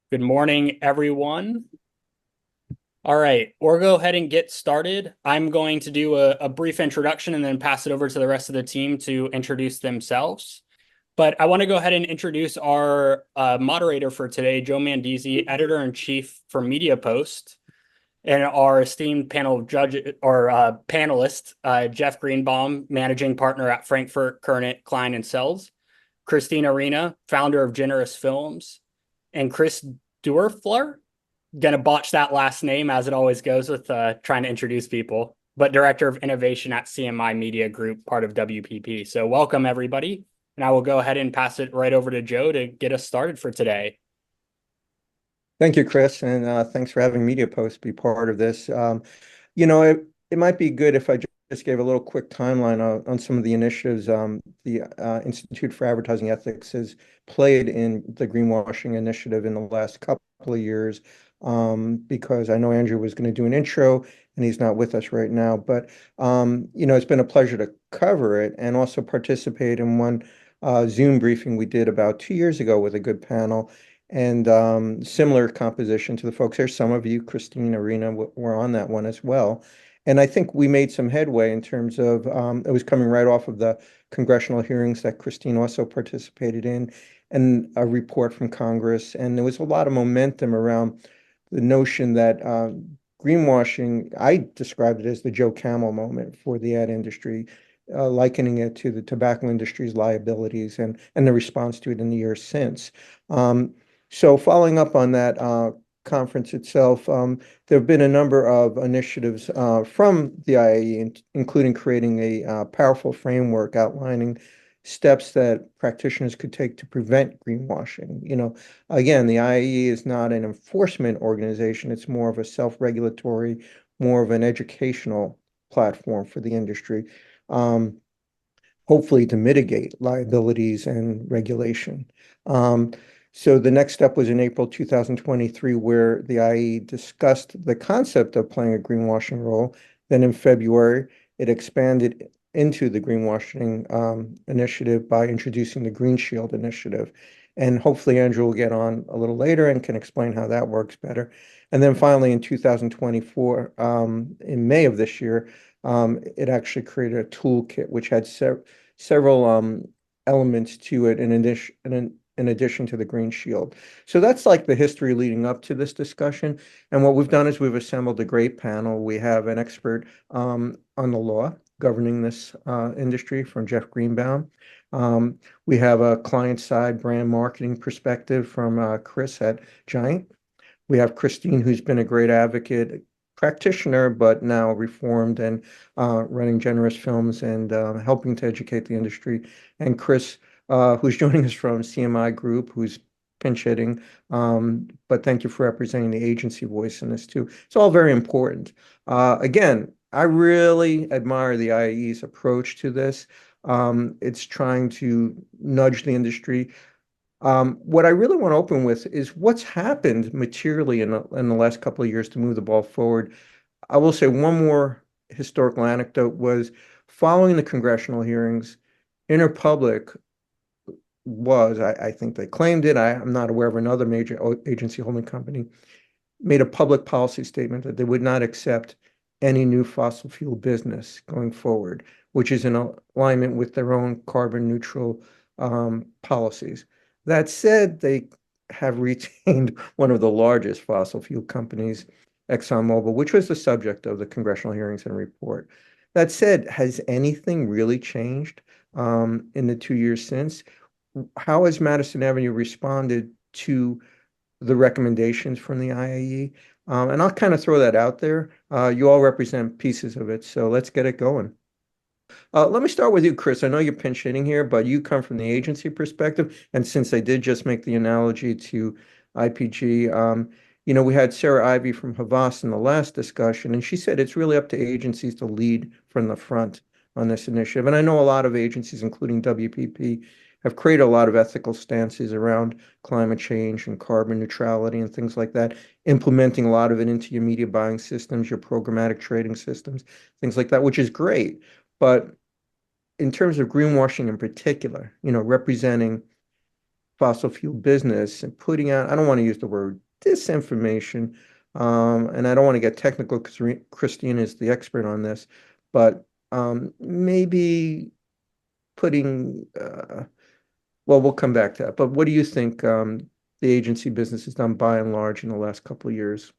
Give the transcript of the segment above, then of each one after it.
Good morning, everyone. All right, we'll go ahead and get started. I'm going to do a brief introduction and then pass it over to the rest of the team to introduce themselves. But I want to go ahead and introduce our moderator for today, Joe Mandese, editor-in-chief for MediaPost, and our esteemed panel of judges or panelists, Jeff Greenbaum, managing partner at Frankfurt, Kurnit, Klein, and Selz, Christina Arena, founder of Generous Films, and Kris Doerfler. Gonna botch that last name as it always goes with trying to introduce people, but director of innovation at CMI Media Group, part of WPP. So welcome everybody. And I will go ahead and pass it right over to Joe to get us started for today. Thank you, Kris, and thanks for having MediaPost be part of this. It might be good if I just gave a little quick timeline on some of the initiatives the Institute for Advertising Ethics has played in the greenwashing initiative in the last couple of years, because I know Andrew was going to do an intro and he's not with us right now. But it's been a pleasure to cover it and also participate in one Zoom briefing we did about 2 years ago with a good panel and similar composition to the folks here. Some of you, Christine, Arena, were on that one as well. And I think we made some headway in terms of it was coming right off of the congressional hearings that Christine also participated in, and a report from Congress. And there was a lot of momentum around the notion that greenwashing, I described it as the Joe Camel moment for the ad industry, likening it to the tobacco industry's liabilities and the response to it in the years since. So following up on that conference itself, there have been a number of initiatives from the IAE, including creating a powerful framework outlining steps that practitioners could take to prevent greenwashing. Again, the IAE is not an enforcement organization. It's more of a self-regulatory, more of an educational platform for the industry, hopefully to mitigate liabilities and regulation. So the next step was in April 2023, where the IE discussed the concept of playing a greenwashing role. Then in February, it expanded into the greenwashing initiative by introducing the Green Shield initiative. And hopefully Andrew will get on a little later and can explain how that works better. And then finally in 2024, in May of this year, it actually created a toolkit which had several elements to it in addition to the Green Shield. So that's like the history leading up to this discussion. And what we've done is we've assembled a great panel. We have an expert on the law governing this industry from Jeff Greenbaum. We have a client-side brand marketing perspective from Kris at Giant. We have Christine, who's been a great advocate, practitioner, but now reformed and running Generous Films and helping to educate the industry. And Kris, who's joining us from CMI Group, who's pinch hitting. But thank you for representing the agency voice in this too. It's all very important. Again, I really admire the IAE's approach to this. It's trying to nudge the industry. What I really want to open with is what's happened materially in the last couple of years to move the ball forward. I will say one more historical anecdote was following the congressional hearings, Interpublic I think they claimed it, I'm not aware of another major agency holding company, made a public policy statement that they would not accept any new fossil fuel business going forward, which is in alignment with their own carbon neutral policies. That said, they have retained one of the largest fossil fuel companies, ExxonMobil, which was the subject of the congressional hearings and report. That said, has anything really changed in the 2 years since? How has Madison Avenue responded to the recommendations from the IAE? And I'll kind of throw that out there. You all represent pieces of it, so let's get it going. Let me start with you, Kris. I know you're pinch hitting here, but you come from the agency perspective. And since I did just make the analogy to IPG, we had Sarah Ivy from Havas in the last discussion, and she said it's really up to agencies to lead from the front on this initiative. And I know a lot of agencies, including WPP, have created a lot of ethical stances around climate change and carbon neutrality and things like that, implementing a lot of it into your media buying systems, your programmatic trading systems, things like that, which is great. But in terms of greenwashing in particular, representing fossil fuel business and putting out, I don't want to use the word disinformation, and I don't want to get technical because Christine is the expert on this, but maybe putting, well, we'll come back to that. But what do you think the agency business has done by and large in the last couple of years?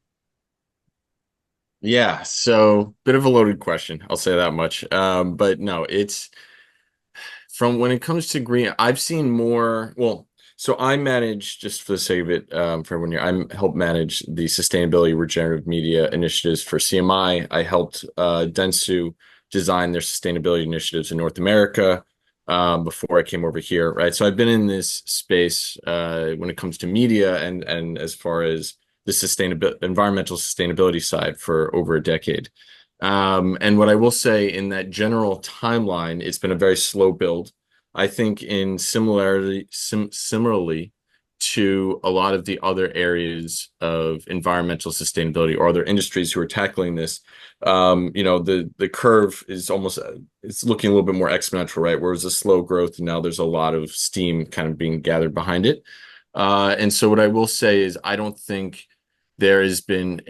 Yeah, so bit of a loaded question, I'll say that much. But no, it's from when it comes to green, I've seen more. Well, so I manage, just for the sake of it, for everyone here, I help manage the sustainability regenerative media initiatives for CMI. I helped Dentsu design their sustainability initiatives in North America before I came over here, right? So I've been in this space when it comes to media and as far as the sustainability, environmental sustainability side for over a decade. And what I will say in that general timeline, it's been a very slow build. I think in similarly to a lot of the other areas of environmental sustainability or other industries who are tackling this, the curve is almost it's looking a little bit more exponential, right? Where it was a slow growth, and now there's a lot of steam kind of being gathered behind it. And so what I will say is I don't think there has been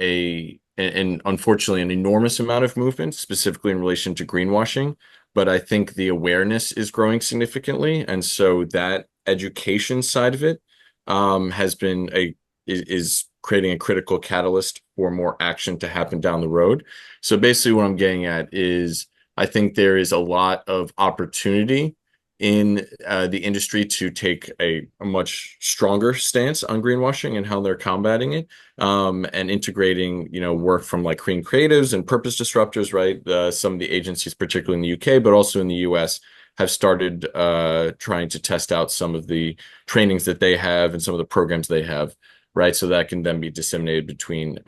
and unfortunately an enormous amount of movement, specifically in relation to greenwashing. But I think the awareness is growing significantly, and so that education side of it has been is creating a critical catalyst for more action to happen down the road. So basically, what I'm getting at is I think there is a lot of opportunity in the industry to take a much stronger stance on greenwashing and how they're combating it, and integrating, work from like clean creatives and purpose disruptors, right? Some of the agencies, particularly in the UK, but also in the US, have started trying to test out some of the trainings that they have and some of the programs they have, right? So that can then be disseminated between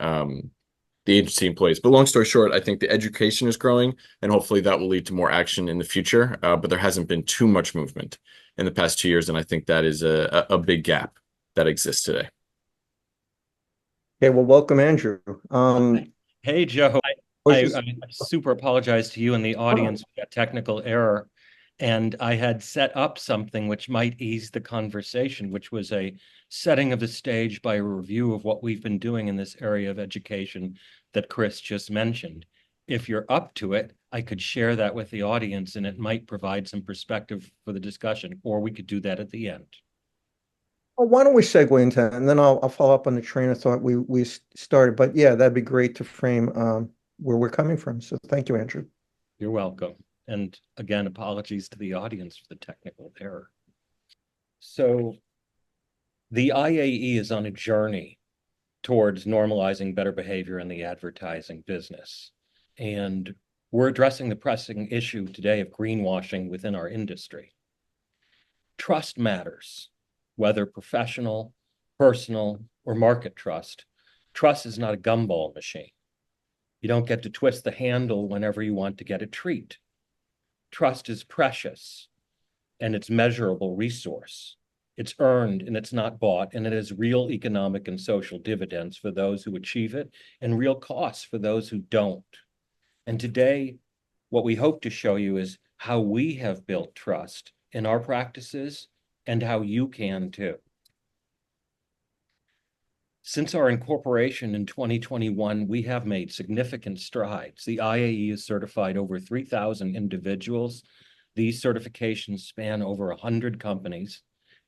the agency employees. But long story short, I think the education is growing, and hopefully that will lead to more action in the future. But there hasn't been too much movement in the past 2 years, and I think that is a big gap that exists today. Okay, well, welcome, Andrew. Hey, Joe. was I, this- I super apologize to you and the audience for that technical error. And I had set up something which might ease the conversation, which was a setting of the stage by a review of what we've been doing in this area of education that Kris just mentioned. If you're up to it, I could share that with the audience and it might provide some perspective for the discussion, or we could do that at the end. Well, why don't we segue into that, and then I'll follow up on the train of thought we started. But yeah, that'd be great to frame where we're coming from. So thank you, Andrew. You're welcome. And again, apologies to the audience for the technical error. So the IAE is on a journey towards normalizing better behavior in the advertising business. And we're addressing the pressing issue today of greenwashing within our industry. Trust matters, whether professional, personal, or market trust. Trust is not a gumball machine. You don't get to twist the handle whenever you want to get a treat. Trust is precious, and it's measurable resource. It's earned and it's not bought, and it has real economic and social dividends for those who achieve it and real costs for those who don't. And today, what we hope to show you is how we have built trust in our practices and how you can too. Since our incorporation in 2021, we have made significant strides. The IAE has certified over 3,000 individuals. These certifications span over 100 companies,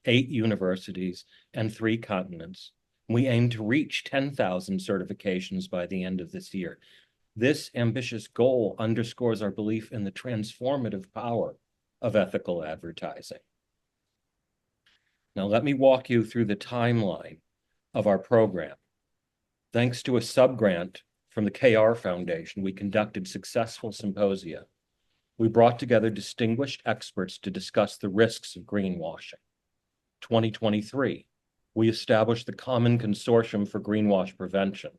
8 universities, and 3 continents. We aim to reach 10,000 certifications by the end of this year. This ambitious goal underscores our belief in the transformative power of ethical advertising. Now, let me walk you through the timeline of our program. Thanks to a subgrant from the KR Foundation, we conducted successful symposia. We brought together distinguished experts to discuss the risks of greenwashing. 2023, we established the Common Consortium for Greenwash Prevention.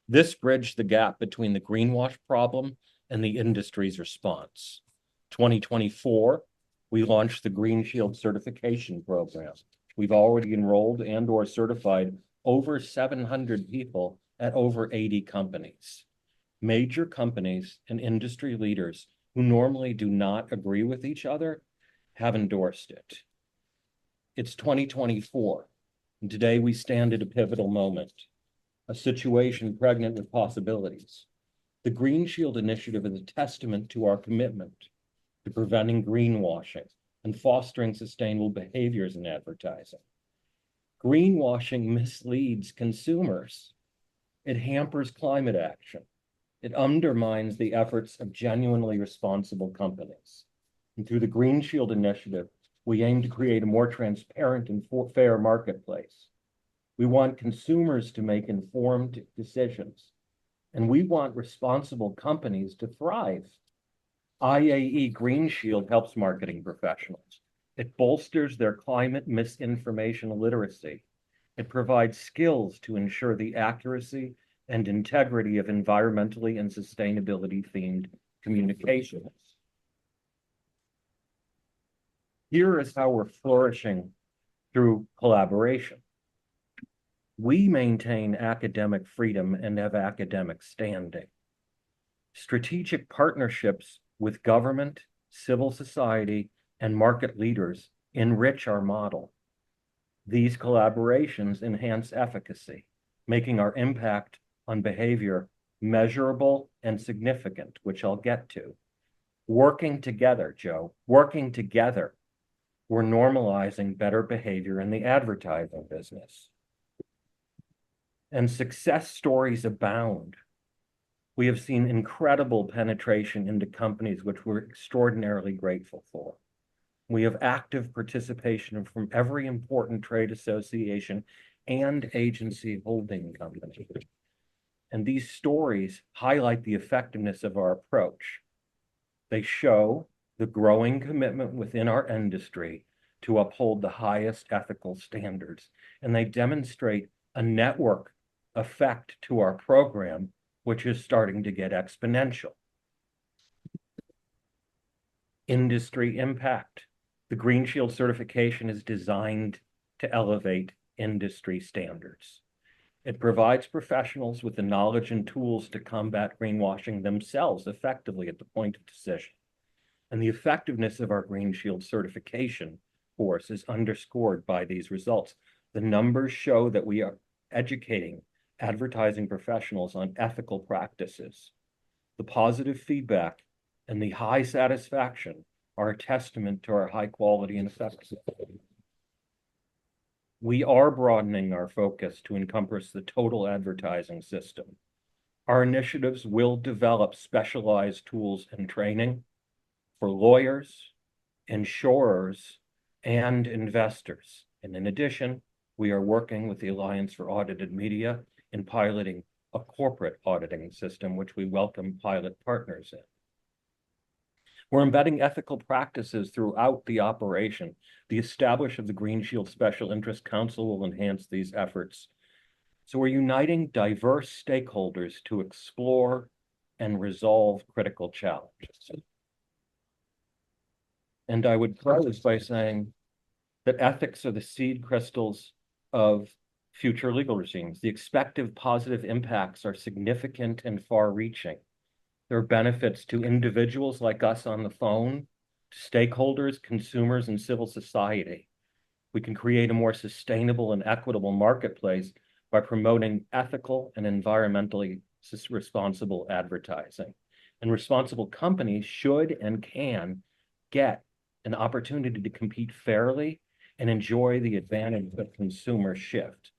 This bridged the gap between the greenwash problem and the industry's response. 2024, we launched the Green Shield certification program. We've already enrolled and or certified over 700 people at over 80 companies. Major companies and industry leaders who normally do not agree with each other have endorsed it. It's 2024, and today we stand at a pivotal moment, a situation pregnant with possibilities. The Green Shield Initiative is a testament to our commitment to preventing greenwashing and fostering sustainable behaviors in advertising. Greenwashing misleads consumers. It hampers climate action. It undermines the efforts of genuinely responsible companies. And through the Green Shield Initiative, we aim to create a more transparent and fair marketplace. We want consumers to make informed decisions, and we want responsible companies to thrive. IAE Green Shield helps marketing professionals. It bolsters their climate misinformation literacy. It provides skills to ensure the accuracy and integrity of environmentally and sustainability themed communications. Here is how we're flourishing through collaboration. We maintain academic freedom and have academic standing. Strategic partnerships with government, civil society, and market leaders enrich our model. These collaborations enhance efficacy, making our impact on behavior measurable and significant, which I'll get to. Working together, Joe, working together, we're normalizing better behavior in the advertising business. And success stories abound. We have seen incredible penetration into companies which we're extraordinarily grateful for. We have active participation from every important trade association and agency holding company. And these stories highlight the effectiveness of our approach. They show the growing commitment within our industry to uphold the highest ethical standards. And they demonstrate a network effect to our program, which is starting to get exponential. Industry impact. The Green Shield certification is designed to elevate industry standards. It provides professionals with the knowledge and tools to combat greenwashing themselves effectively at the point of decision. And the effectiveness of our Green Shield certification force is underscored by these results. The numbers show that we are educating advertising professionals on ethical practices. The positive feedback and the high satisfaction are a testament to our high quality and effectiveness. We are broadening our focus to encompass the total advertising system. Our initiatives will develop specialized tools and training for lawyers, insurers, and investors. And in addition, we are working with the Alliance for Audited Media in piloting a corporate auditing system, which we welcome pilot partners in. We're embedding ethical practices throughout the operation. The establishment of the Green Shield Special Interest Council will enhance these efforts. So we're uniting diverse stakeholders to explore and resolve critical challenges. And I would close by saying that ethics are the seed crystals of future legal regimes. The expected positive impacts are significant and far-reaching. There are benefits to individuals like us on the phone, to stakeholders, consumers, and civil society. We can create a more sustainable and equitable marketplace by promoting ethical and environmentally responsible advertising. And responsible companies should and can get an opportunity to compete fairly and enjoy the advantage of consumer shift.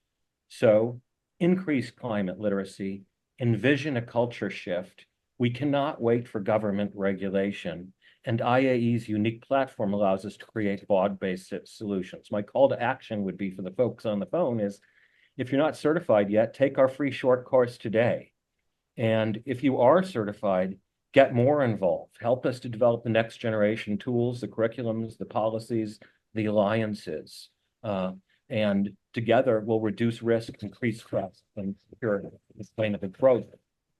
So increase climate literacy, envision a culture shift. We cannot wait for government regulation, and IAE's unique platform allows us to create broad-based solutions. My call to action would be for the folks on the phone is, if you're not certified yet, take our free short course today. And if you are certified, get more involved. Help us to develop the next generation tools, the curriculums, the policies, the alliances. And together we'll reduce risk, increase trust, and secure sustainable growth,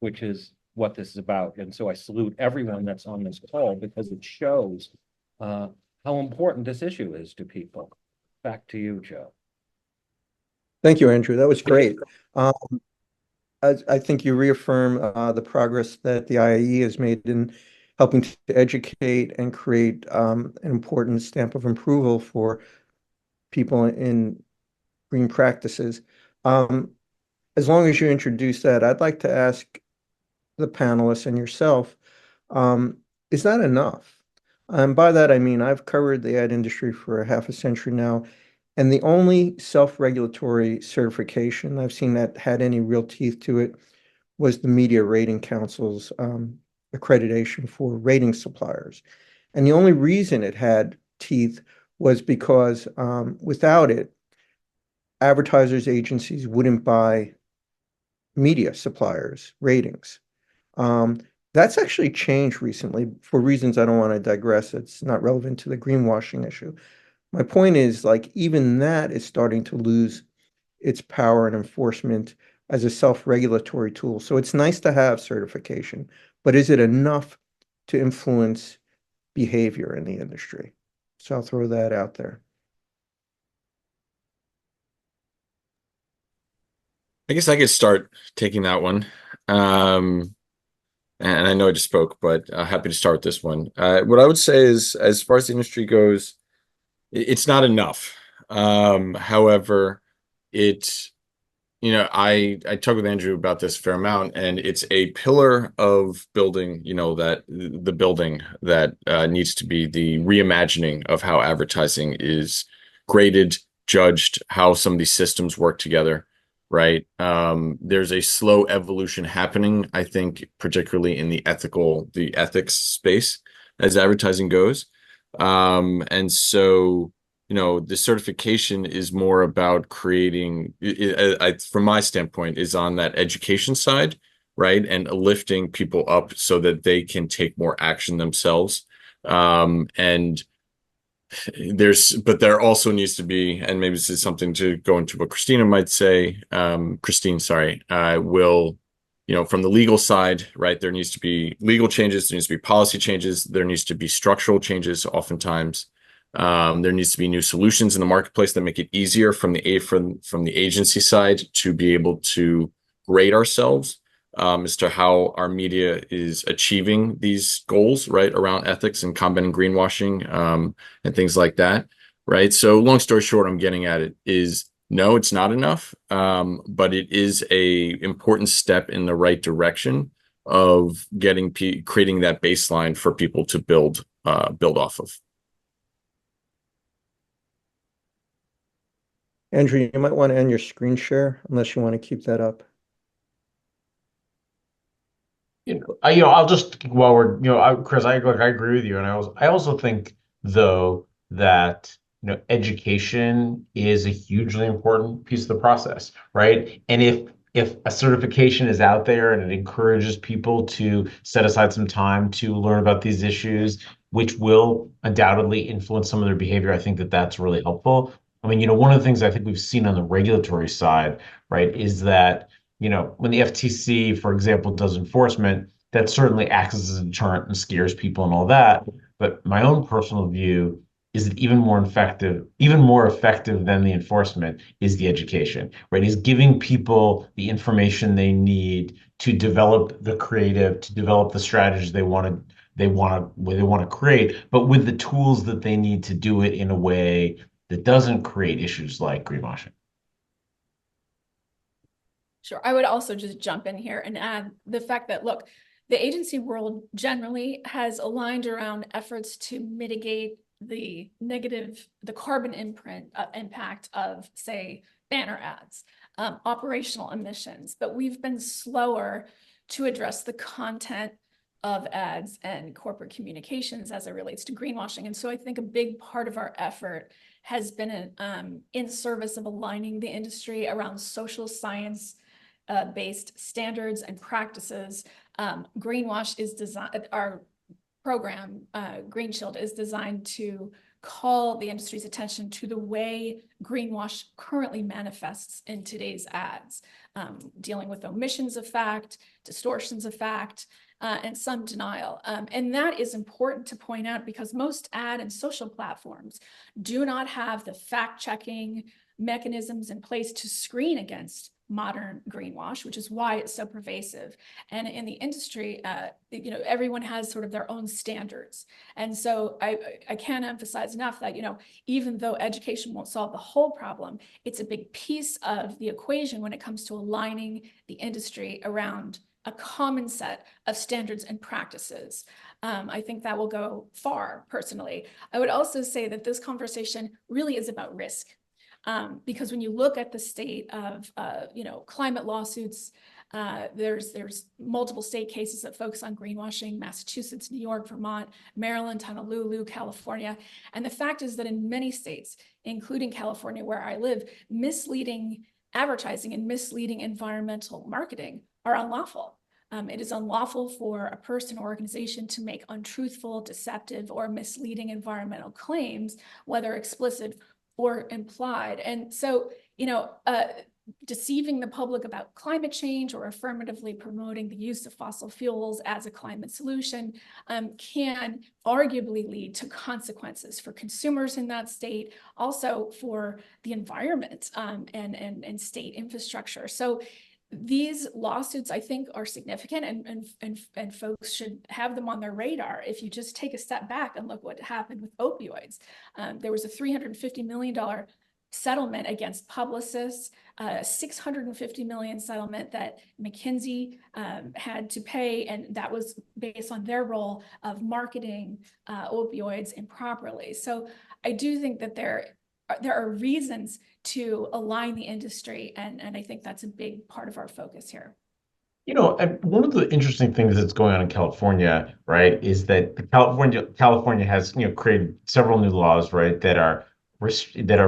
which is what this is about. And so I salute everyone that's on this call because it shows how important this issue is to people. Back to you, Joe. Thank you, Andrew. That was great. I think you reaffirm the progress that the IAE has made in helping to educate and create an important stamp of approval for people in green practices. As long as you introduce that, I'd like to ask the panelists and yourself, is that enough? And by that, I mean, I've covered the ad industry for half a century now, and the only self-regulatory certification I've seen that had any real teeth to it was the Media Rating Council's accreditation for rating suppliers. And the only reason it had teeth was because without it, advertisers, agencies wouldn't buy media suppliers' ratings. That's actually changed recently for reasons I don't want to digress. It's not relevant to the greenwashing issue. My point is, like, even that is starting to lose its power and enforcement as a self-regulatory tool. So it's nice to have certification, but is it enough to influence behavior in the industry? So I'll throw that out there. I guess I could start taking that one. And I know I just spoke, but happy to start with this one. What I would say is, as far as the industry goes, it's not enough. However, I talked with Andrew about this a fair amount, and it's a pillar of building, that the building that needs to be the reimagining of how advertising is graded, judged, how some of these systems work together. Right. There's a slow evolution happening, I think, particularly in the ethics space as advertising goes. And so, the certification is more about creating, from my standpoint, is on that education side, right? And lifting people up so that they can take more action themselves. But there also needs to be, and maybe this is something to go into what Christine might say, from the legal side, right? There needs to be legal changes, there needs to be policy changes, there needs to be structural changes oftentimes. There needs to be new solutions in the marketplace that make it easier from the agency side to be able to grade ourselves as to how our media is achieving these goals, right, around ethics and combating greenwashing and things like that, right? So long story short, I'm getting at it is, no, it's not enough, but it is a important step in the right direction of creating that baseline for people to build off of. Andrew, you might want to end your screen share unless you want to keep that up. I'll just, while we're, Kris, I agree with you, and I also think though that education is a hugely important piece of the process, right? And if a certification is out there and it encourages people to set aside some time to learn about these issues, which will undoubtedly influence some of their behavior, I think that that's really helpful. I mean, one of the things I think we've seen on the regulatory side, right, is that when the FTC, for example, does enforcement, that certainly acts as a deterrent and scares people and all that. But my own personal view is that even more effective than the enforcement is the education, right? Is giving people the information they need to develop the creative, to develop the strategies they want to create, but with the tools that they need to do it in a way that doesn't create issues like greenwashing. Sure. I would also just jump in here and add the fact that, look, the agency world generally has aligned around efforts to mitigate the carbon impact of, say, banner ads, operational emissions, but we've been slower to address the content of ads and corporate communications as it relates to greenwashing. And so I think a big part of our effort has been in service of aligning the industry around social science based standards and practices. Greenwash is designed, our program, Green Shield, is designed to call the industry's attention to the way greenwash currently manifests in today's ads, dealing with omissions of fact, distortions of fact, and some denial. And that is important to point out because most ad and social platforms do not have the fact-checking mechanisms in place to screen against modern greenwash, which is why it's so pervasive. And in the industry, everyone has sort of their own standards. And so I can't emphasize enough that, even though education won't solve the whole problem, it's a big piece of the equation when it comes to aligning the industry around a common set of standards and practices. I think that will go far, personally. I would also say that this conversation really is about risk. Because when you look at the state of, climate lawsuits, there's multiple state cases that focus on greenwashing: Massachusetts, New York, Vermont, Maryland, Honolulu, California. And the fact is that in many states, including California, where I live, misleading advertising and misleading environmental marketing are unlawful. It is unlawful for a person or organization to make untruthful, deceptive, or misleading environmental claims, whether explicit or implied. And so, deceiving the public about climate change or affirmatively promoting the use of fossil fuels as a climate solution can arguably lead to consequences for consumers in that state, also for the environment and state infrastructure. So these lawsuits, I think, are significant, and folks should have them on their radar. If you just take a step back and look what happened with opioids, there was a $350 million settlement against Publicis, a $650 million settlement that McKinsey had to pay, and that was based on their role of marketing opioids improperly. So I do think that there are reasons to align the industry, and I think that's a big part of our focus here. And one of the interesting things that's going on in California, right, is that California has, created several new laws, right, that are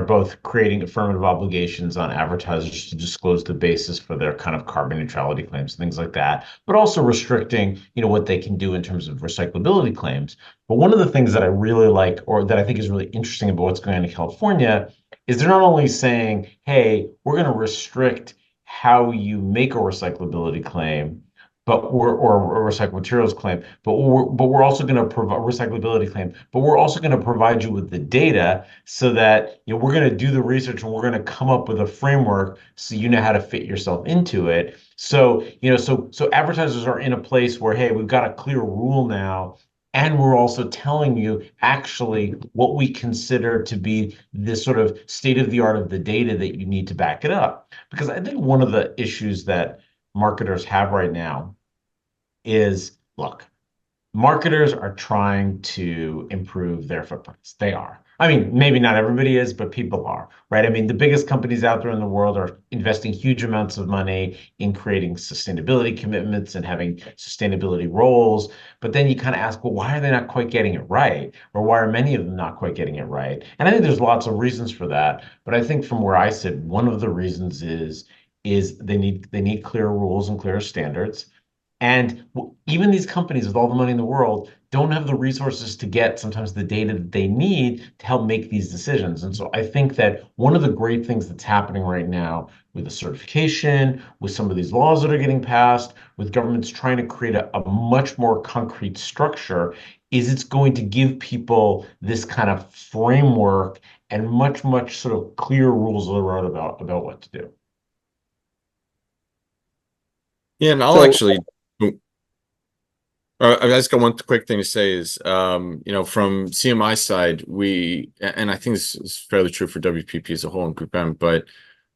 both creating affirmative obligations on advertisers to disclose the basis for their kind of carbon neutrality claims, things like that, but also restricting, what they can do in terms of recyclability claims. But one of the things that I really like, or that I think is really interesting about what's going on in California, is they're not only saying, hey, we're going to restrict how you make a recyclability claim, or a recycled materials claim, but we're also going to provide recyclability claim, but we're also going to provide you with the data so that we're going to do the research and we're going to come up with a framework so you know how to fit yourself into it. So so advertisers are in a place where, hey, we've got a clear rule now, and we're also telling you actually what we consider to be this sort of state of the art of the data that you need to back it up. Because I think one of the issues that marketers have right now is, look, marketers are trying to improve their footprints. They are. I mean, maybe not everybody is, but people are, right? I mean, the biggest companies out there in the world are investing huge amounts of money in creating sustainability commitments and having sustainability roles. But then you kind of ask, well, why are they not quite getting it right? Or why are many of them not quite getting it right? And I think there's lots of reasons for that. But I think from where I sit, one of the reasons is they need clear rules and clear standards. And even these companies with all the money in the world don't have the resources to get sometimes the data that they need to help make these decisions. And so I think that one of the great things that's happening right now with the certification, with some of these laws that are getting passed, with governments trying to create a much more concrete structure, is it's going to give people this kind of framework and much sort of clear rules of the road about what to do. Yeah, and I'll actually. I just got one quick thing to say is, from CMI side, and I think this is fairly true for WPP as a whole and Group M, but,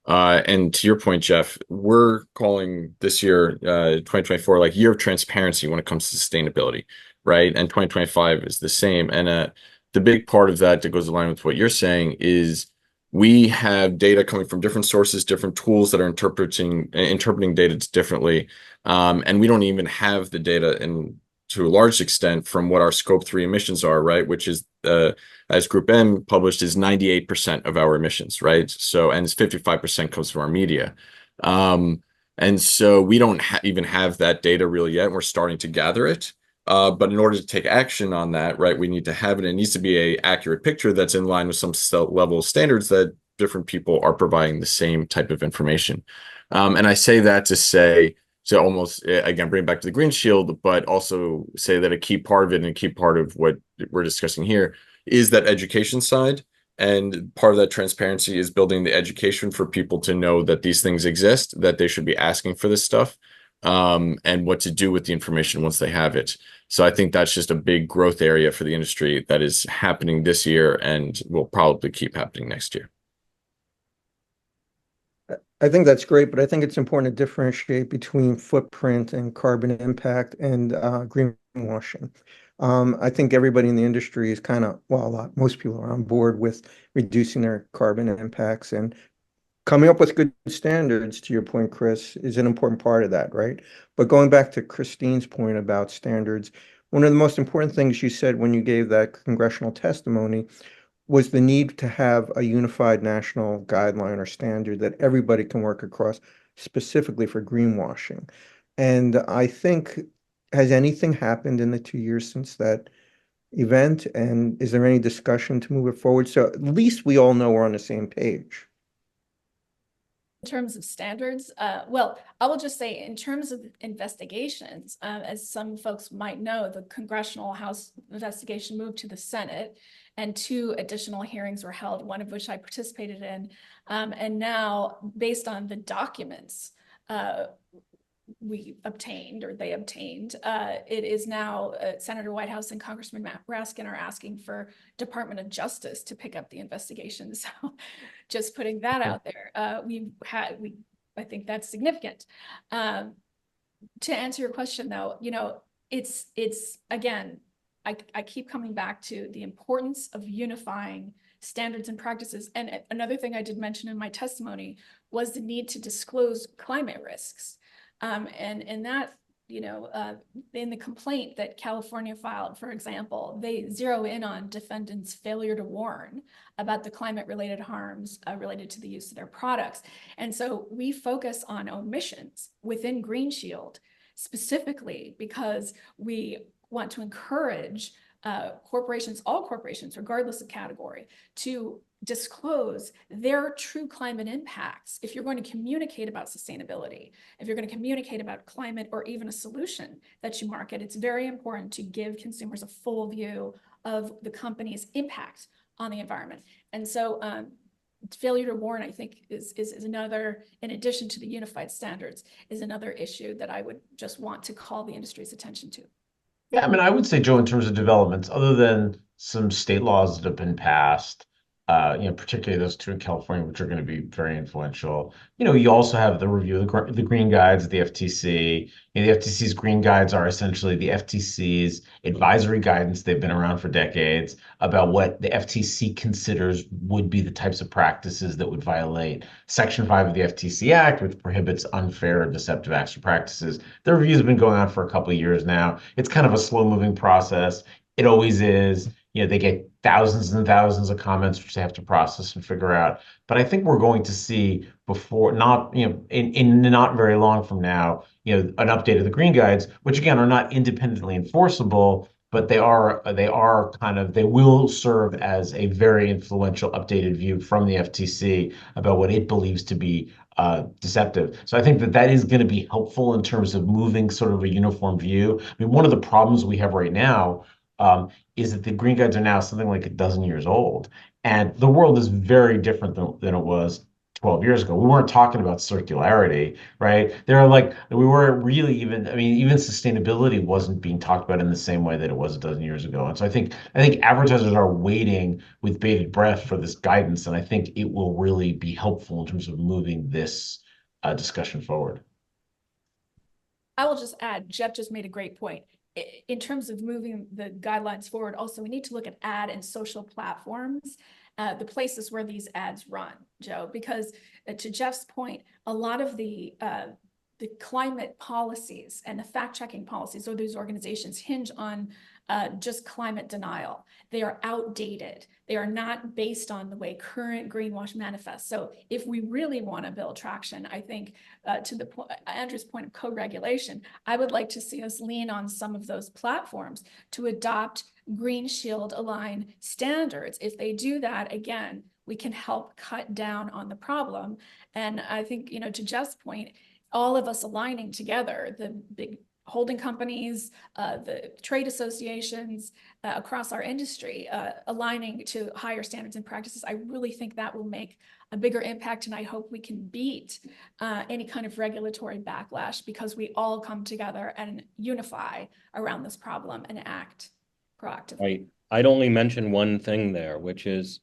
and to your point, Jeff, we're calling this year, 2024, like year of transparency when it comes to sustainability, right? And 2025 is the same. And the big part of that goes along with what you're saying is we have data coming from different sources, different tools that are interpreting data differently. And we don't even have the data to a large extent from what our scope 3 emissions are, right? Which is, as Group M published, is 98% of our emissions, right? So, and 55% comes from our media. And so we don't even have that data really yet. We're starting to gather it. But in order to take action on that, right, we need to have it. It needs to be an accurate picture that's in line with some level of standards that different people are providing the same type of information. And I say that to say, so almost, again, bring it back to the Green Shield, but also say that a key part of it and a key part of what we're discussing here is that education side. And part of that transparency is building the education for people to know that these things exist, that they should be asking for this stuff, and what to do with the information once they have it. So I think that's just a big growth area for the industry that is happening this year and will probably keep happening next year. I think that's great, but I think it's important to differentiate between footprint and carbon impact and greenwashing. I think everybody in the industry is kind of, well, most people are on board with reducing their carbon impacts, and coming up with good standards, to your point, Kris, is an important part of that, right? But going back to Christine's point about standards, one of the most important things you said when you gave that congressional testimony was the need to have a unified national guideline or standard that everybody can work across, specifically for greenwashing. And I think, has anything happened in the 2 years since that event? And is there any discussion to move it forward? So at least we all know we're on the same page. In terms of standards, well, I will just say in terms of investigations, as some folks might know, the Congressional House investigation moved to the Senate, and 2 additional hearings were held, one of which I participated in. And now, based on the documents we obtained, or they obtained, it is now Senator Whitehouse and Congressman Raskin are asking for Department of Justice to pick up the investigation. So just putting that out there, I think that's significant. To answer your question though, it's again, I keep coming back to the importance of unifying standards and practices. And another thing I did mention in my testimony was the need to disclose climate risks. And that, in the complaint that California filed, for example, they zero in on defendants' failure to warn about the climate-related harms related to the use of their products. And so we focus on omissions within Green Shield, specifically because we want to encourage corporations, all corporations, regardless of category, to disclose their true climate impacts. If you're going to communicate about sustainability, if you're going to communicate about climate or even a solution that you market, it's very important to give consumers a full view of the company's impact on the environment. And so failure to warn, I think, is another, in addition to the unified standards, is another issue that I would just want to call the industry's attention to. Yeah, I mean, I would say, Joe, in terms of developments, other than some state laws that have been passed, particularly those 2 in California, which are going to be very influential. You also have the review of the green guides, the FTC. The FTC's green guides are essentially the FTC's advisory guidance. They've been around for decades about what the FTC considers would be the types of practices that would violate Section 5 of the FTC Act, which prohibits unfair or deceptive acts or practices. The reviews have been going on for a couple of years now. It's kind of a slow-moving process. It always is. They get thousands and thousands of comments which they have to process and figure out. But I think we're going to see in not very long from now, an update of the green guides, which again are not independently enforceable, but they will serve as a very influential updated view from the FTC about what it believes to be deceptive. So I think that is going to be helpful in terms of moving sort of a uniform view. I mean, one of the problems we have right now is that the green guides are now something like a dozen years old, and the world is very different than it was 12 years ago. We weren't talking about circularity, right? We weren't really even sustainability wasn't being talked about in the same way that it was a dozen years ago. And so I think advertisers are waiting with bated breath for this guidance, and I think it will really be helpful in terms of moving this discussion forward. I will just add, Jeff just made a great point. In terms of moving the guidelines forward, also, we need to look at ad and social platforms, the places where these ads run, Joe, because to Jeff's point, a lot of the climate policies and the fact-checking policies of these organizations hinge on just climate denial. They are outdated. They are not based on the way current greenwash manifests. So if we really want to build traction, I think to the point, Andrew's point of co-regulation, I would like to see us lean on some of those platforms to adopt Green Shield aligned standards. If they do that, again, we can help cut down on the problem. And I think, to Jeff's point, all of us aligning together, the big holding companies, the trade associations across our industry, aligning to higher standards and practices. I really think that will make a bigger impact, and I hope we can beat any kind of regulatory backlash because we all come together and unify around this problem and act proactively. I'd only mention one thing there, which is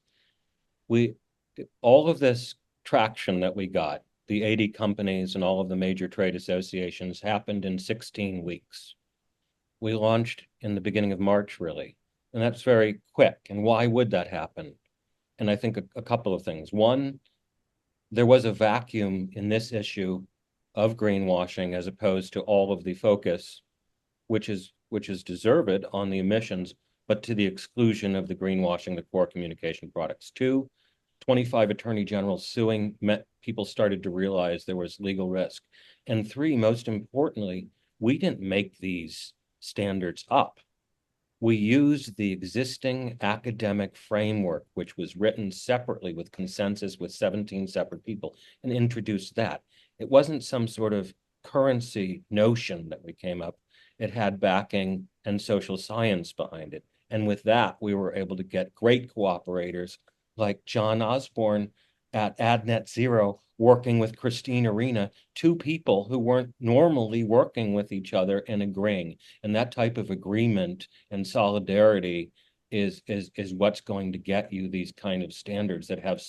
all of this traction that we got, the 80 companies and all of the major trade associations, happened in 16 weeks. We launched in the beginning of March, really, and that's very quick. And why would that happen? And I think a couple of things. One, there was a vacuum in this issue of greenwashing as opposed to all of the focus, which is deserved on the emissions, but to the exclusion of the greenwashing, the core communication products. Two, 25 attorney generals suing meant people started to realize there was legal risk. And three, most importantly, we didn't make these standards up. We used the existing academic framework, which was written separately with consensus with 17 separate people, and introduced that. It wasn't some sort of currency notion that we came up. It had backing and social science behind it. And with that, we were able to get great cooperators like John Osborne at AdNet Zero, working with Christine Arena, two people who weren't normally working with each other and agreeing. And that type of agreement and solidarity is what's going to get you these kind of standards that have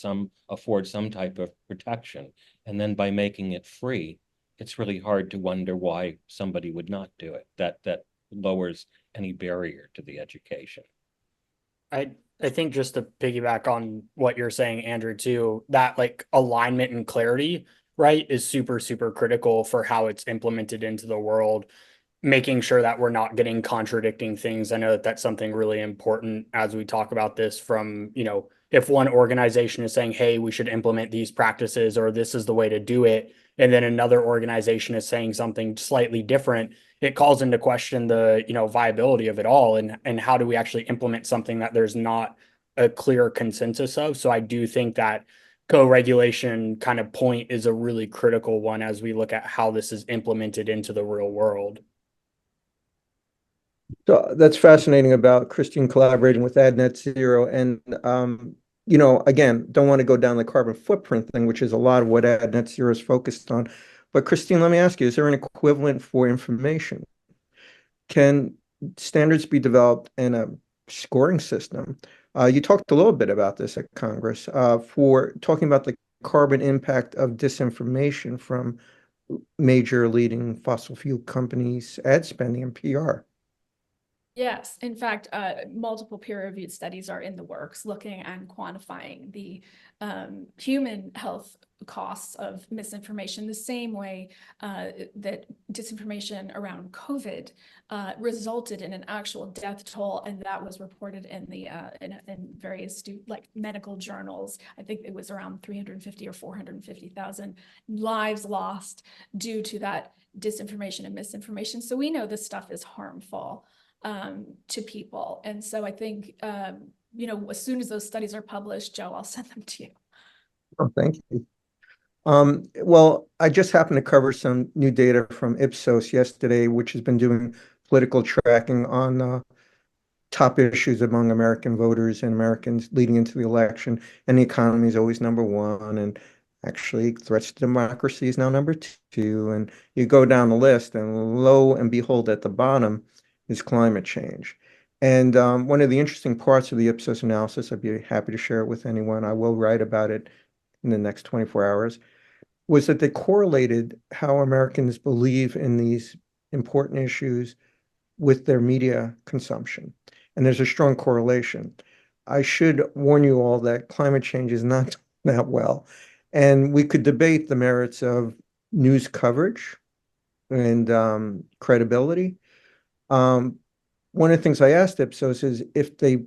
afford some type of protection. And then by making it free, it's really hard to wonder why somebody would not do it. That lowers any barrier to the education. I think just to piggyback on what you're saying, Andrew, too, that like alignment and clarity, right, is super, super critical for how it's implemented into the world, making sure that we're not getting contradicting things. I know that that's something really important as we talk about this from, if one organization is saying, hey, we should implement these practices or this is the way to do it, and then another organization is saying something slightly different, it calls into question the, viability of it all and how do we actually implement something that there's not a clear consensus of. So I do think that co-regulation kind of point is a really critical one as we look at how this is implemented into the real world. So that's fascinating about Christine collaborating with AdNet Zero. And, again, don't want to go down the carbon footprint thing, which is a lot of what AdNet Zero is focused on. But Christine, let me ask you, is there an equivalent for information? Can standards be developed in a scoring system? You talked a little bit about this at Congress for talking about the carbon impact of disinformation from major leading fossil fuel companies' ad spending and PR. Yes, in fact, multiple peer-reviewed studies are in the works looking and quantifying the human health costs of misinformation the same way that disinformation around COVID resulted in an actual death toll, and that was reported in the in various medical journals. I think it was around 350 or 450,000 lives lost due to that disinformation and misinformation. So we know this stuff is harmful to people. And so I think, as soon as those studies are published, Joe, I'll send them to you. Oh, thank you. Well, I just happened to cover some new data from Ipsos yesterday, which has been doing political tracking on top issues among American voters and Americans leading into the election. And the economy is always number one. And actually, threats to democracy is now number two. And you go down the list, and lo and behold, at the bottom is climate change. And one of the interesting parts of the Ipsos analysis, I'd be happy to share it with anyone, I will write about it in the next 24 hours, was that they correlated how Americans believe in these important issues with their media consumption. And there's a strong correlation. I should warn you all that climate change is not that well. And we could debate the merits of news coverage and credibility. One of the things I asked Ipsos is if they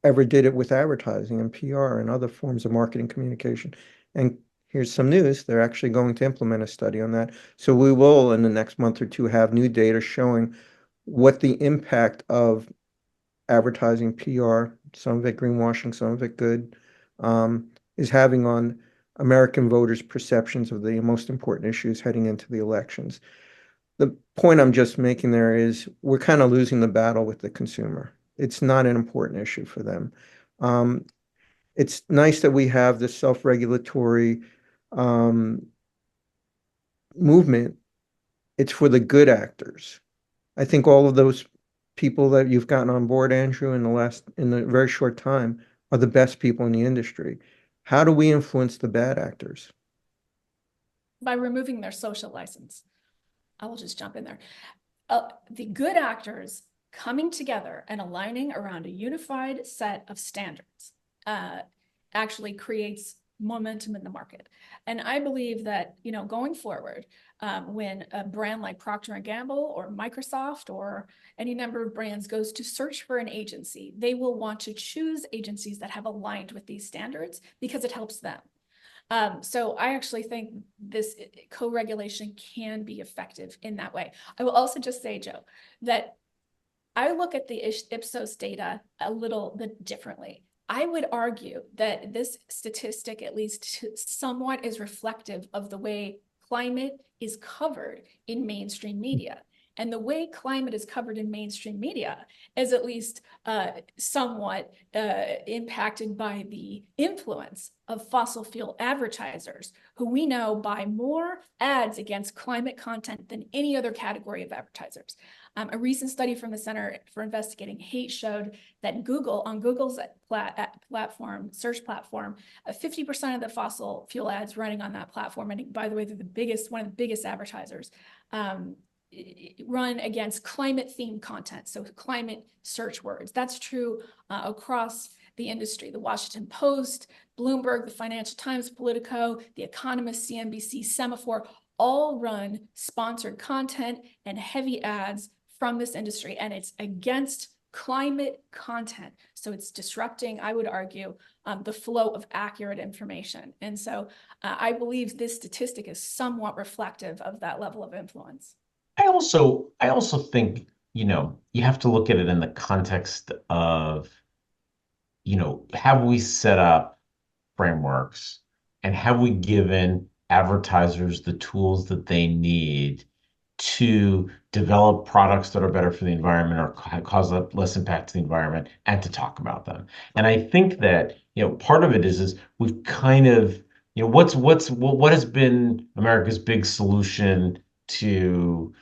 ever did it with advertising and PR and other forms of marketing communication. And here's some news. They're actually going to implement a study on that. So we will, in the next month or two, have new data showing what the impact of advertising, PR, some of it greenwashing, some of it good, is having on American voters' perceptions of the most important issues heading into the elections. the point I'm just making there is we're kind of losing the battle with the consumer. It's not an important issue for them. It's nice that we have this self-regulatory movement. It's for the good actors. I think all of those people that you've gotten on board, Andrew, in a very short time are the best people in the industry. How do we influence the bad actors? By removing their social license. I will just jump in there. The good actors coming together and aligning around a unified set of standards actually creates momentum in the market. And I believe that, you know, going forward, when a brand like Procter & Gamble or Microsoft or any number of brands goes to search for an agency, they will want to choose agencies that have aligned with these standards because it helps them. So I actually think this co-regulation can be effective in that way. I will also just say, Joe, that I look at the Ipsos data a little bit differently. I would argue that this statistic, at least somewhat, is reflective of the way climate is covered in mainstream media. And the way climate is covered in mainstream media is at least somewhat impacted by the influence of fossil fuel advertisers, who we know buy more ads against climate content than any other category of advertisers. A recent study from the Center for Investigating Hate showed that Google, on Google's search platform, 50% of the fossil fuel ads running on that platform, and by the way, they're one of the biggest advertisers, run against climate-themed content, so climate search words. That's true across the industry. The Washington Post, Bloomberg, the Financial Times, Politico, The Economist, CNBC, Semaphore, all run sponsored content and heavy ads from this industry, and it's against climate content. So it's disrupting, I would argue, the flow of accurate information. And so I believe this statistic is somewhat reflective of that level of influence. I also think, you know, you have to look at it in the context of, you know, have we set up frameworks and have we given advertisers the tools that they need to develop products that are better for the environment or cause less impact to the environment and to talk about them. And I think that, you know, part of it is we've kind of, you know, what has been America's big solution to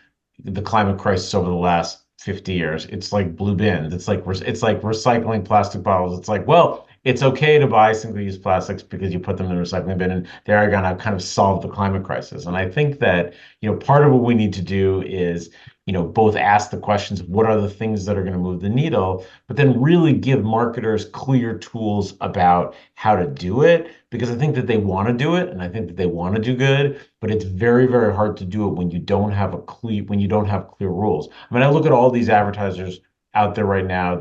the climate crisis over the last 50 years? It's like blue bins. It's like recycling plastic bottles. It's like, well, it's okay to buy single-use plastics because you put them in the recycling bin and they are going to kind of solve the climate crisis. And I think that, you know, part of what we need to do is, you know, both ask the questions of what are the things that are going to move the needle, but then really give marketers clear tools about how to do it, because I think that they want to do it and I think that they want to do good, but it's very, very hard to do it when you don't have clear rules. I mean, I look at all these advertisers out there right now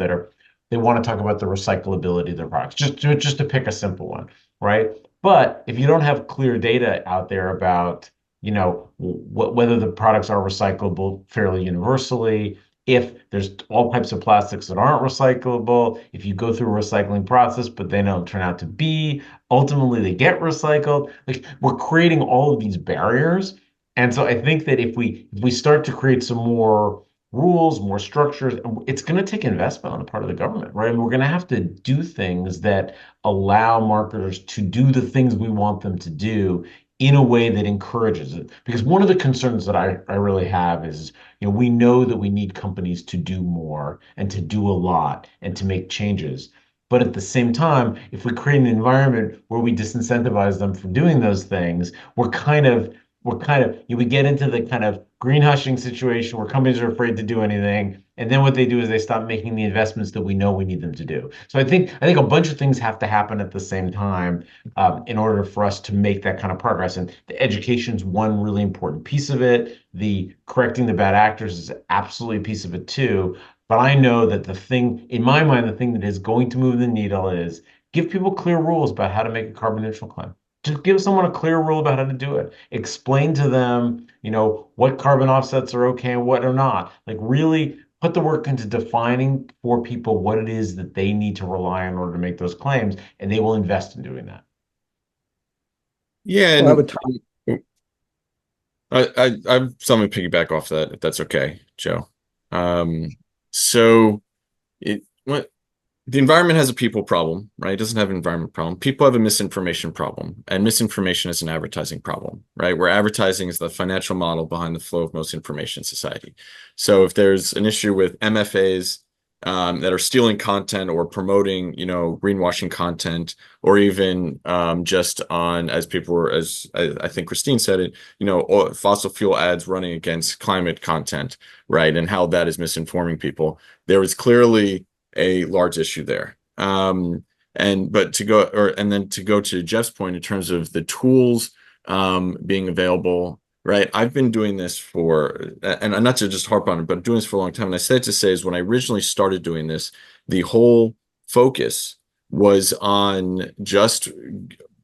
they want to talk about the recyclability of their products, just to pick a simple one, right? But if you don't have clear data out there about, you know, whether the products are recyclable fairly universally, if there's all types of plastics that aren't recyclable, if you go through a recycling process but they don't turn out to be, ultimately they get recycled. Like, we're creating all of these barriers. And so I think that if we start to create some more rules, more structures, it's going to take investment on the part of the government, right? And we're going to have to do things that allow marketers to do the things we want them to do in a way that encourages it. Because one of the concerns that I really have is, you know, we know that we need companies to do more and to do a lot and to make changes. But at the same time, if we create an environment where we disincentivize them from doing those things, we get into the kind of greenwashing situation where companies are afraid to do anything. And then what they do is they stop making the investments that we know we need them to do. So I think a bunch of things have to happen at the same time in order for us to make that kind of progress. And the education is one really important piece of it. The correcting the bad actors is absolutely a piece of it too. But I know that in my mind, the thing that is going to move the needle is give people clear rules about how to make a carbon neutral claim. Just give someone a clear rule about how to do it. Explain to them, you know, what carbon offsets are okay and what are not. Like, really put the work into defining for people what it is that they need to rely on in order to make those claims, and they will invest in doing that. Yeah, Well, I and would I'm something to piggyback off that, if that's okay, Joe. So what the environment has a people problem, right? It doesn't have an environment problem. People have a misinformation problem, and misinformation is an advertising problem, right? Where advertising is the financial model behind the flow of most information in society. So if there's an issue with MFAs that are stealing content or promoting, greenwashing content, or even just on, as people were, as I think Christine said it, fossil fuel ads running against climate content, right? And how that is misinforming people. There was clearly a large issue there. And to go to Jeff's point in terms of the tools being available, right? I've been doing this and not to just harp on it, but doing this for a long time. And I said to say is when I originally started doing this, the whole focus was on just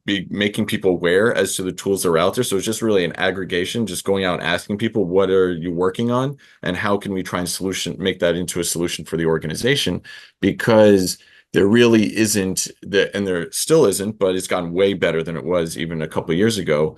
making people aware as to the tools that are out there. So it's just really an aggregation, just going out and asking people, what are you working on? And how can we try and make that into a solution for the organization? Because there really isn't, and there still isn't, but it's gotten way better than it was even a couple of years ago,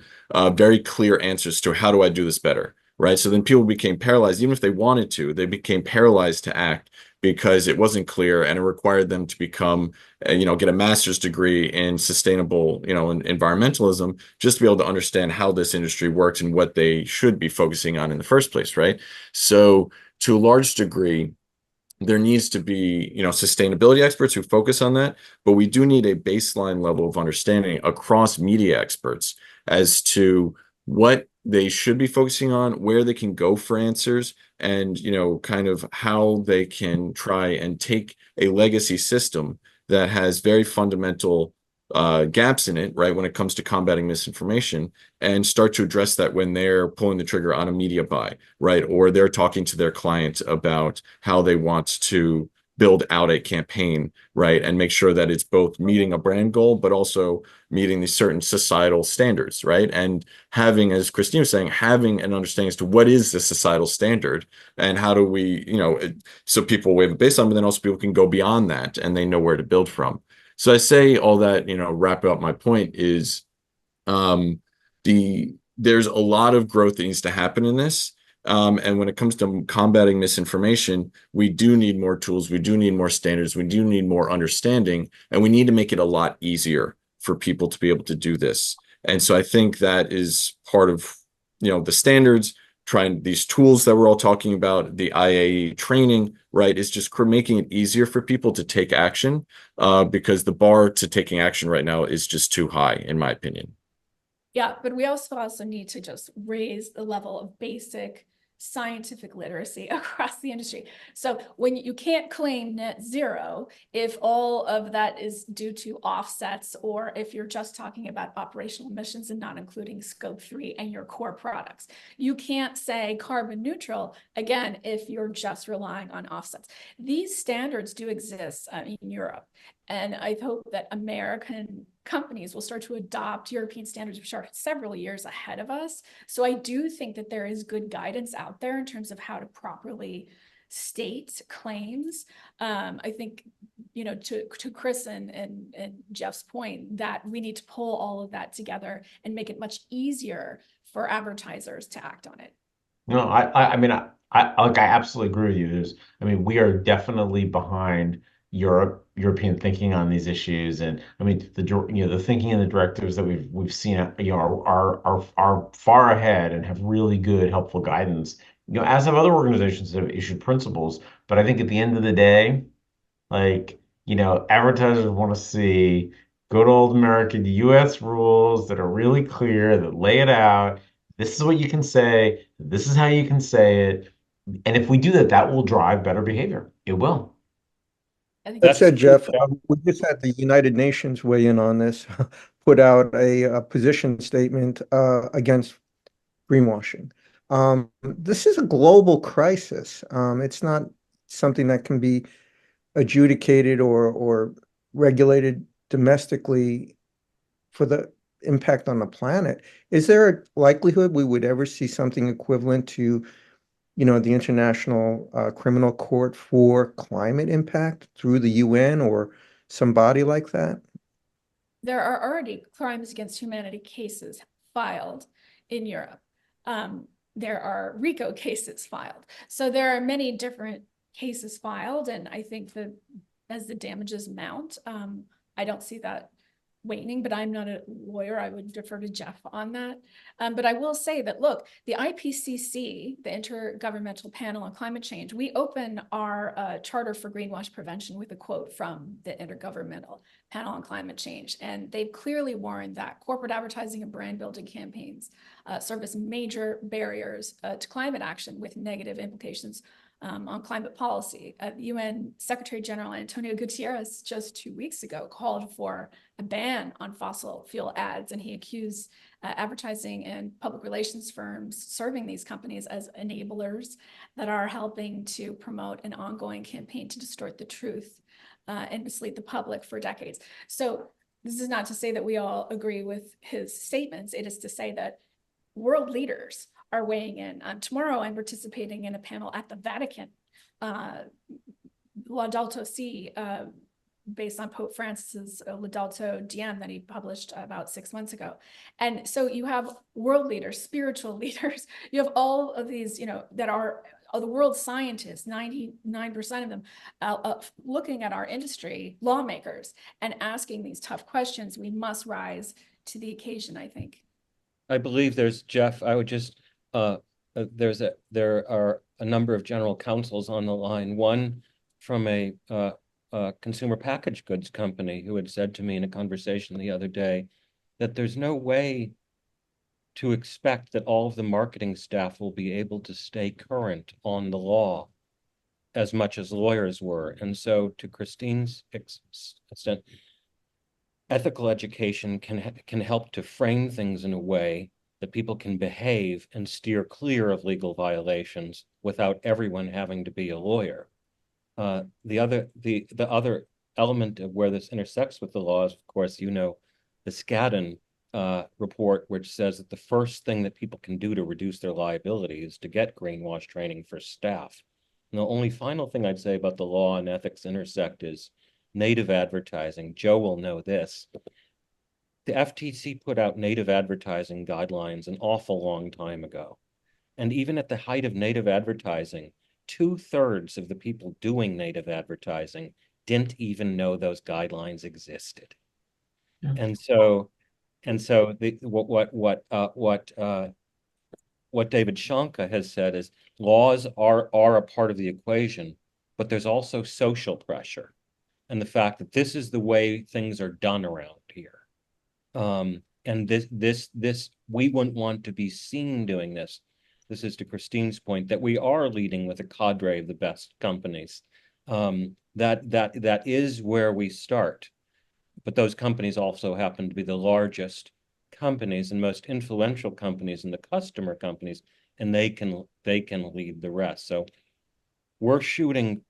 very clear answers to how do I do this better, right? So then people became paralyzed, even if they wanted to, they became paralyzed to act because it wasn't clear and it required them to become, get a master's degree in sustainable, in environmentalism, just to be able to understand how this industry works and what they should be focusing on in the first place, right? So to a large degree, there needs to be, sustainability experts who focus on that, but we do need a baseline level of understanding across media experts as to what they should be focusing on, where they can go for answers, and, kind of how they can try and take a legacy system that has very fundamental gaps in it, right, when it comes to combating misinformation, and start to address that when they're pulling the trigger on a media buy, right, or they're talking to their client about how they want to build out a campaign, right, and make sure that it's both meeting a brand goal, but also meeting these certain societal standards, right, and having, as Christine was saying, having an understanding as to what is the societal standard and how do we, so people we have a baseline, but then also people can go beyond that and they know where to build from. So I say all that, wrap up my point is there's a lot of growth that needs to happen in this. And when it comes to combating misinformation, we do need more tools. We do need more standards. We do need more understanding, and we need to make it a lot easier for people to be able to do this. And so I think that is part of, the standards, trying these tools that we're all talking about, the IAE training, right, is just making it easier for people to take action because the bar to taking action right now is just too high, in my opinion. Yeah, but we also need to just raise the level of basic scientific literacy across the industry. So when you can't claim net zero, if all of that is due to offsets, or if you're just talking about operational emissions and not including scope 3 and your core products, you can't say carbon neutral, again, if you're just relying on offsets. These standards do exist in Europe. And I hope that American companies will start to adopt European standards, which are several years ahead of us. So I do think that there is good guidance out there in terms of how to properly state claims. I think, to Kris and Jeff's point, that we need to pull all of that together and make it much easier for advertisers to act on it. No, I mean, I absolutely agree with you. We are definitely behind European thinking on these issues, and the thinking and the directives that we've seen, are far ahead and have really good, helpful guidance. As have other organizations that have issued principles. But I think at the end of the day, advertisers want to see good old American U.S. rules that are really clear, that lay it out. This is what you can say. This is how you can say it. And if we do that, that will drive better behavior. It will. I think That said, Jeff, Yeah. we just had the United Nations weigh in on this, put out a position statement against greenwashing. This is a global crisis. It's not something that can be adjudicated or regulated domestically for the impact on the planet. Is there a likelihood we would ever see something equivalent to, the International Criminal Court for climate impact through the UN or some body like that? there are already crimes against humanity cases filed in Europe. there are RICO cases filed. So there are many different cases filed, and I think that as the damages mount, I don't see that waning, but I'm not a lawyer. I would defer to Jeff on that. But I will say that, look, the IPCC, the Intergovernmental Panel on Climate Change, we open our Charter for Greenwash Prevention with a quote from the Intergovernmental Panel on Climate Change. And they've clearly warned that corporate advertising and brand building campaigns serve as major barriers to climate action with negative implications on climate policy. UN Secretary General Antonio Guterres just 2 weeks ago called for a ban on fossil fuel ads, and he accused advertising and public relations firms serving these companies as enablers that are helping to promote an ongoing campaign to distort the truth and mislead the public for decades. So this is not to say that we all agree with his statements. It is to say that world leaders are weighing in. Tomorrow, I'm participating in a panel at the Vatican, Laudato Si, based on Pope Francis's Laudato Diem that he published about 6 months ago. And so you have world leaders, spiritual leaders, you have all of these, that are the world scientists, 99% of them, looking at our industry, lawmakers, and asking these tough questions. We must rise to the occasion, I think. I believe there's, Jeff, I would just, there are a number of general counsels on the line. One from a consumer packaged goods company who had said to me in a conversation the other day that there's no way to expect that all of the marketing staff will be able to stay current on the law as much as lawyers were. And so, to Christine's extent, ethical education can help to frame things in a way that people can behave and steer clear of legal violations without everyone having to be a lawyer. The other element of where this intersects with the law is, of course, the Skadden report, which says that the first thing that people can do to reduce their liability is to get greenwash training for staff. And the only final thing I'd say about the law and ethics intersect is native advertising. Joe will know this. The FTC put out native advertising guidelines an awful long time ago. And even at the height of native advertising, 2/3 of the people doing native advertising didn't even know those guidelines existed. Yeah. And so what David Shanka has said is laws are a part of the equation, but there's also social pressure and the fact that this is the way things are done around here. And this we wouldn't want to be seen doing this. This is to Christine's point that we are leading with a cadre of the best companies. That is where we start. But those companies also happen to be the largest companies and most influential companies and the customer companies, and they can lead the rest. So we're racing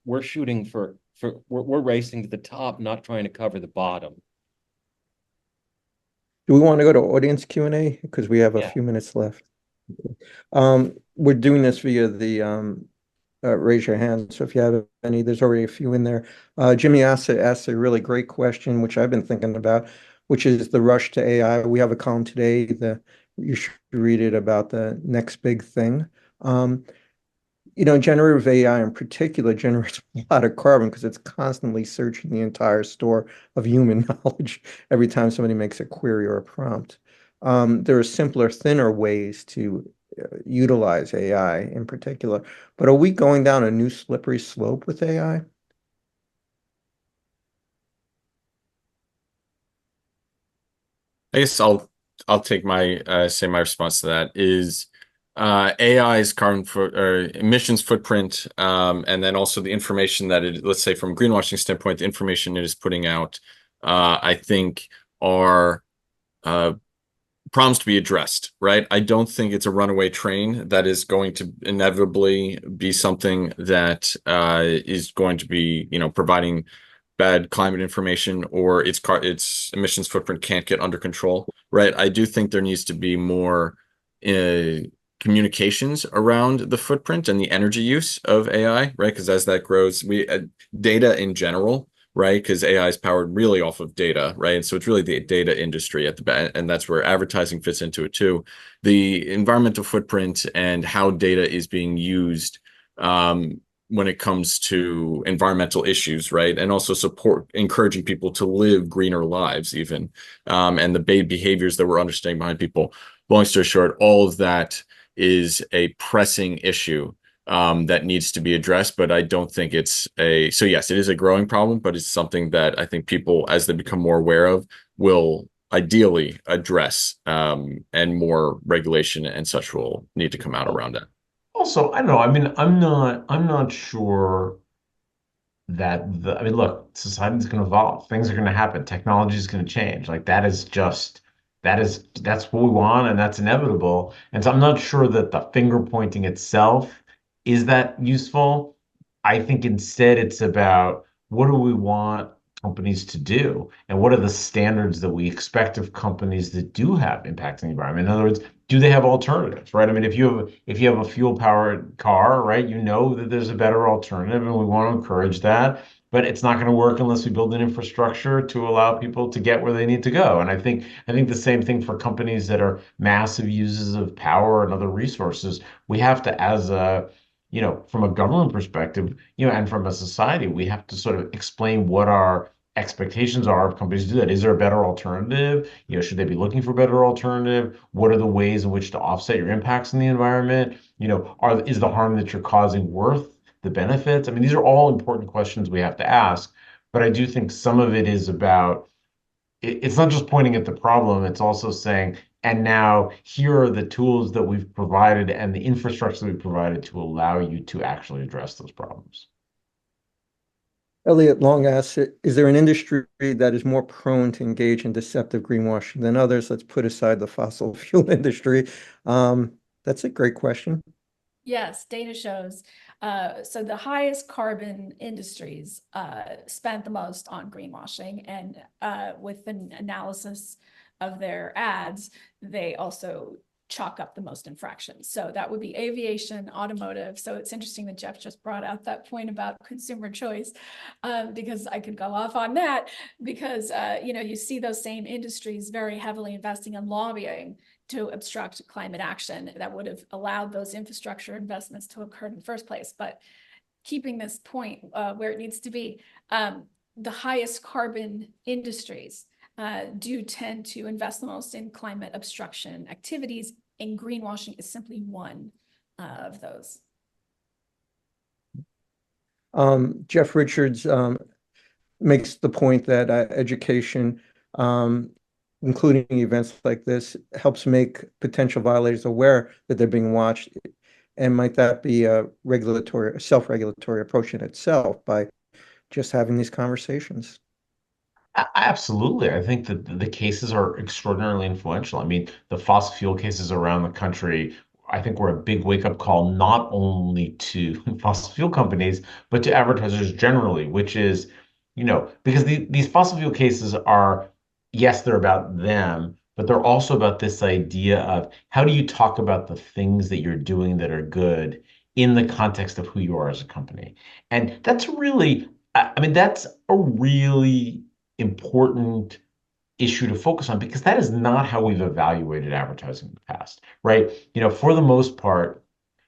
to the top, not trying to cover the bottom. Do we want to go to audience Q&A? Because we have a few minutes left. We're doing this via the raise your hand. So if you have any, there's already a few in there. Jimmy asked a really great question, which I've been thinking about, which is the rush to AI. We have a column today you should read it about the next big thing. Generative AI in particular generates a lot of carbon because it's constantly searching the entire store of human knowledge every time somebody makes a query or a prompt. There are simpler, thinner ways to utilize AI in particular, but are we going down a new slippery slope with AI? I guess I'll take my my response to that is AI's emissions footprint, and then also the information that let's say from a greenwashing standpoint, the information it is putting out, I think are problems to be addressed, right? I don't think it's a runaway train that is going to inevitably be something that is going to be, providing bad climate information or its emissions footprint can't get under control, right? I do think there needs to be more communications around the footprint and the energy use of AI, right? Because as that grows, data in general, right? Because AI is powered really off of data, right? And so it's really the data industry at the back, and that's where advertising fits into it too. The environmental footprint and how data is being used when it comes to environmental issues, right? And also encouraging people to live greener lives even, and the behaviors that we're understanding behind people. Long story short, all of that is a pressing issue that needs to be addressed, but I don't think so yes, it is a growing problem, but it's something that I think people, as they become more aware of, will ideally address, and more regulation and such will need to come out around it. Also, I don't know. I mean, I'm not sure that I mean, look, society's going to evolve. Things are going to happen. Technology is going to change. Like that's what we want, and that's inevitable. And so I'm not sure that the finger pointing itself is that useful. I think instead it's about what do we want companies to do, and what are the standards that we expect of companies that do have impact on the environment. In other words, do they have alternatives, right? I mean, if you have a fuel powered car, right, you know that there's a better alternative, and we want to encourage that. But it's not going to work unless we build an infrastructure to allow people to get where they need to go. And I think the same thing for companies that are massive users of power and other resources. We have to, as a from a government perspective, and from a society, we have to sort of explain what our expectations are of companies to do that. Is there a better alternative? Should they be looking for a better alternative? What are the ways in which to offset your impacts in the environment? Is the harm that you're causing worth the benefits? I mean, these are all important questions we have to ask, but I do think some of it is about it's not just pointing at the problem, it's also saying, and now here are the tools that we've provided and the infrastructure that we've provided to allow you to actually address those problems. Elliot Long asks, is there an industry that is more prone to engage in deceptive greenwashing than others? Let's put aside the fossil fuel industry. That's a great question. Yes, data shows. So the highest carbon industries spent the most on greenwashing, and with an analysis of their ads, they also chalk up the most infractions. So that would be aviation, automotive. So it's interesting that Jeff just brought out that point about consumer choice, because I could go off on that, because you see those same industries very heavily investing in lobbying to obstruct climate action that would have allowed those infrastructure investments to occur in the first place. But keeping this point where it needs to be, the highest carbon industries do tend to invest the most in climate obstruction activities, and greenwashing is simply one of those. Jeff Richards makes the point that education, including events like this, helps make potential violators aware that they're being watched. And might that be a self-regulatory approach in itself by just having these conversations? Absolutely. I think that the cases are extraordinarily influential. I mean, the fossil fuel cases around the country, I think, were a big wake-up call, not only to fossil fuel companies, but to advertisers generally, which is, because these fossil fuel cases are, yes, they're about them, but they're also about this idea of how do you talk about the things that you're doing that are good in the context of who you are as a company. And that's really, I mean, that's a really important issue to focus on, because that is not how we've evaluated advertising in the past, right? For the most part,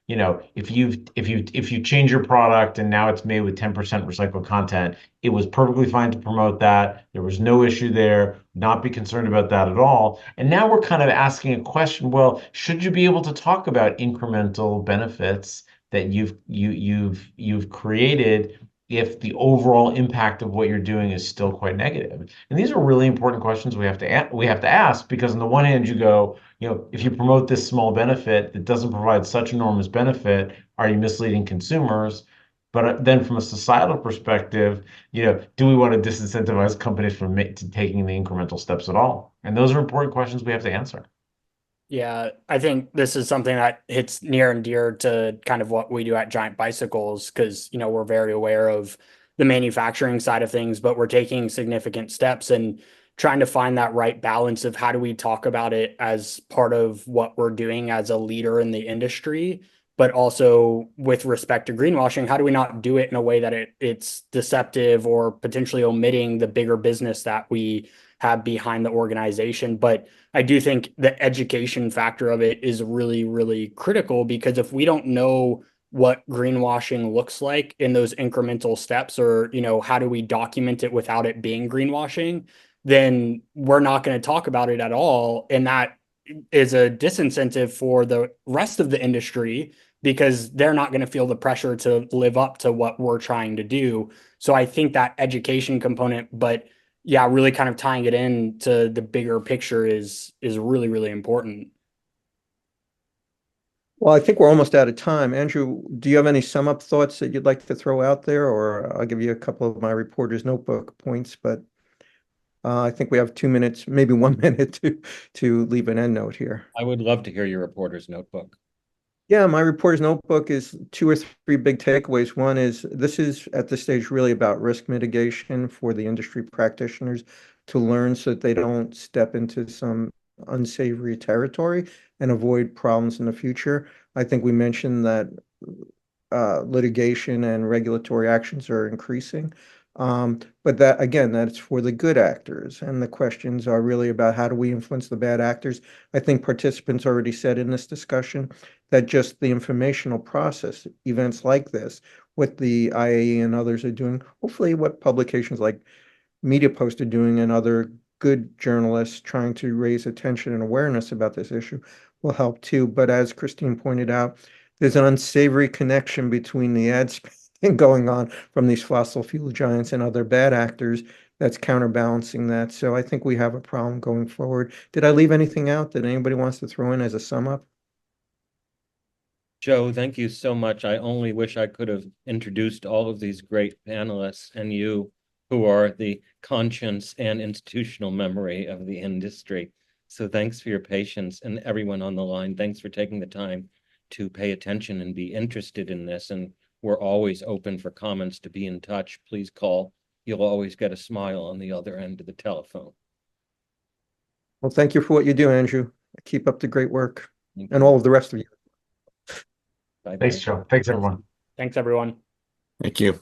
if you change your product and now it's made with 10% recycled content, it was perfectly fine to promote that. There was no issue there. Not be concerned about that at all. And now we're kind of asking a question, well, should you be able to talk about incremental benefits that you've created if the overall impact of what you're doing is still quite negative? And these are really important questions we have to ask, because on the one hand, you go, if you promote this small benefit that doesn't provide such enormous benefit, are you misleading consumers? But then from a societal perspective, do we want to disincentivize companies from taking the incremental steps at all? And those are important questions we have to answer. Yeah, I think this is something that hits near and dear to kind of what we do at Giant Bicycles, because, we're very aware of the manufacturing side of things, but we're taking significant steps and trying to find that right balance of how do we talk about it as part of what we're doing as a leader in the industry, but also with respect to greenwashing, how do we not do it in a way that it's deceptive or potentially omitting the bigger business that we have behind the organization? But I do think the education factor of it is really, really critical, because if we don't know what greenwashing looks like in those incremental steps, or, how do we document it without it being greenwashing, then we're not going to talk about it at all. And that is a disincentive for the rest of the industry, because they're not going to feel the pressure to live up to what we're trying to do. So I think that education component, but yeah, really kind of tying it in to the bigger picture is really, really important. Well, I think we're almost out of time. Andrew, do you have any sum up thoughts that you'd like to throw out there? Or I'll give you a couple of my reporter's notebook points, but I think we have 2 minutes, maybe 1 minute to leave an end note here. I would love to hear your reporter's notebook. Yeah, my reporter's notebook is 2 or 3 big takeaways. One is this is at this stage really about risk mitigation for the industry practitioners to learn so that they don't step into some unsavory territory and avoid problems in the future. I think we mentioned that litigation and regulatory actions are increasing. But that, again, that's for the good actors. And the questions are really about how do we influence the bad actors? I think participants already said in this discussion that just the informational process, events like this, what the IAE and others are doing, hopefully what publications like MediaPost are doing and other good journalists trying to raise attention and awareness about this issue will help too. But as Christine pointed out, there's an unsavory connection between the ad spending going on from these fossil fuel giants and other bad actors that's counterbalancing that. So I think we have a problem going forward. Did I leave anything out that anybody wants to throw in as a sum up? Joe, thank you so much. I only wish I could have introduced all of these great panelists and you, who are the conscience and institutional memory of the industry. So thanks for your patience, and everyone on the line, thanks for taking the time to pay attention and be interested in this. And we're always open for comments. To be in touch, please call. You'll always get a smile on the other end of the telephone. Well, thank you for what you do, Andrew. Keep up the great work, Thank and you. all of the rest of you. Bye-bye. Thanks, Joe. Thanks, everyone. Thanks, everyone. Thank you.